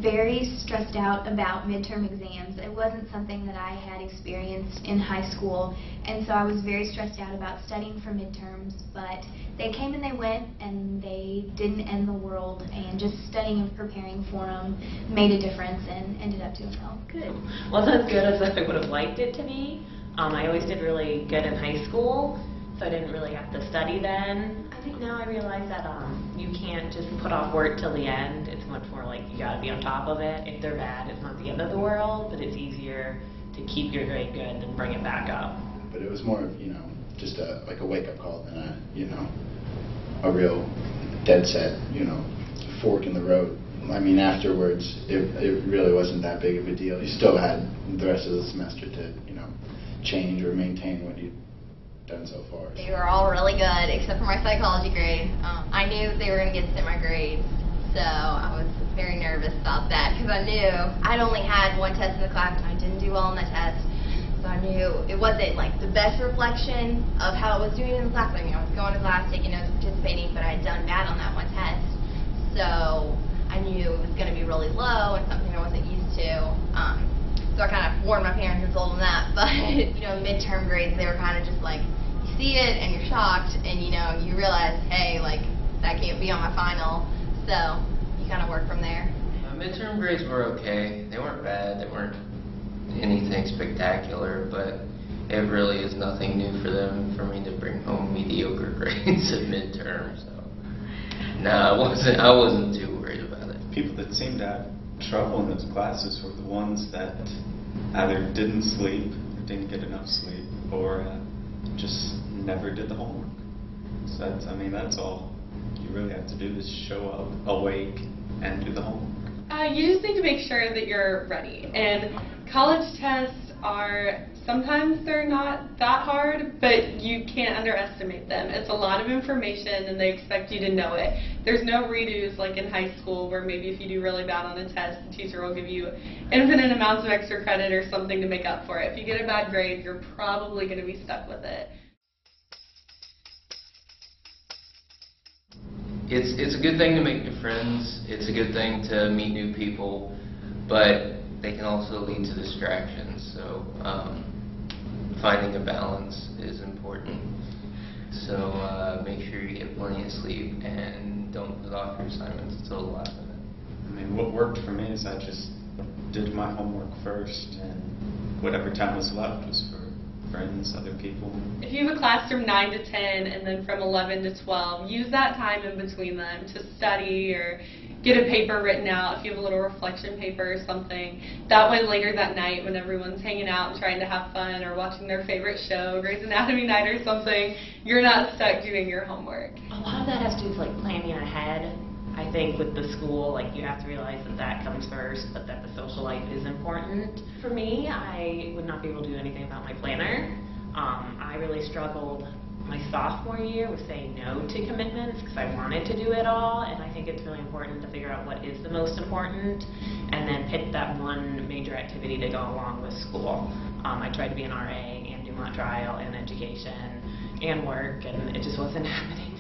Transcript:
very stressed out about midterm exams. It wasn't something that I had experienced in high school, and so I was very stressed out about studying for midterms, but they came and they went, and they didn't end the world, and just studying and preparing for them made a difference and ended up doing well. Good. Wasn't as good as I would have liked it to be. I always did really good in high school, so I didn't really have to study then. I think now I realize that you can't just put off work till the end. It's much more like you gotta be on top of it. If they're bad, it's not the end of the world, but it's easier to keep your grade good than bring it back up. But it was more of, just like a wake-up call than a real dead set, fork in the road. I mean, afterwards, it really wasn't that big of a deal. You still had the rest of the semester to, change or maintain what you'd done so far. They were all really good, except for my psychology grade. I knew that they were going to get sent my grades, so I was very nervous about that, because I knew I'd only had one test in the class, and I didn't do well on that test. So I knew it wasn't like the best reflection of how I was doing in the class. I mean, I was going to class, taking notes, participating, but I had done bad on that one test. So I knew it was going to be really low and something I wasn't used to. So I kind of warned my parents and told them that. But, midterm grades, they were kind of just like, you see it and you're shocked, and, you realize, hey, like, that can't be on my final. So you kind of work from there. Midterm grades were okay. They weren't bad. They weren't anything spectacular, but it really is nothing new for them for me to bring home mediocre grades at midterm. So no, I wasn't too worried about it. People that seemed to have trouble in those classes were the ones that either didn't sleep or didn't get enough sleep, or just never did the homework. So that's all you really have to do, is show up awake and do the homework. You just need to make sure that you're ready. And college tests sometimes they're not that hard, but you can't underestimate them. It's a lot of information, and they expect you to know it. There's no redos like in high school, where maybe if you do really bad on a test, the teacher will give you infinite amounts of extra credit or something to make up for it. If you get a bad grade, you're probably going to be stuck with it. It's a good thing to make new friends. It's a good thing to meet new people, but they can also lead to distractions. So finding a balance is important. So make sure you get plenty of sleep and don't put off your assignments until the last minute. What worked for me is I just did my homework first, and whatever time was left was for friends, other people. If you have a class from 9 to 10 and then from 11 to 12, use that time in between them to study or get a paper written out if you have a little reflection paper or something. That way later that night, when everyone's hanging out and trying to have fun or watching their favorite show, Grey's Anatomy night or something, you're not stuck doing your homework. A lot of that has to do with like planning ahead. I think with the school, you have to realize that comes first, but that the social life is important. For me, I would not be able to do anything without my planner. I really struggled my sophomore year with saying no to commitments because I wanted to do it all, and I think it's really important to figure out what is the most important and then pick that one major activity to go along with school. I tried to be an RA and do Mont Trial and education and work, and it just wasn't happening.